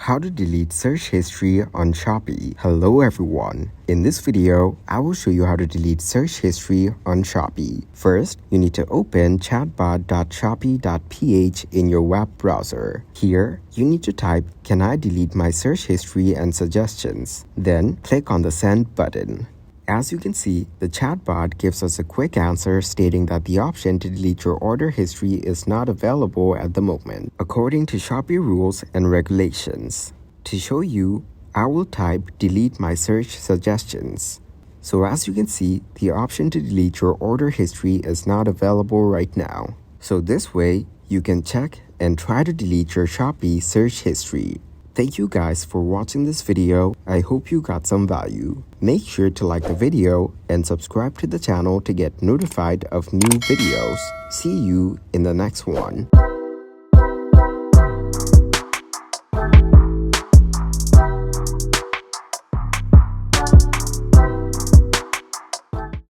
How to delete search history on Shopee. Hello everyone. In this video, I will show you how to delete search history on Shopee. First, you need to open chatbot.shopee.ph in your web browser. Here, you need to type, "Can I delete my search history and suggestions?" Then, click on the send button. As you can see, the chatbot gives us a quick answer stating that the option to delete your order history is not available at the moment, according to Shopee rules and regulations. To show you, I will type delete my search suggestions. So as you can see, the option to delete your order history is not available right now. So this way, you can check and try to delete your Shopee search history. Thank you guys for watching this video. I hope you got some value. Make sure to like the video and subscribe to the channel to get notified of new videos. See you in the next one.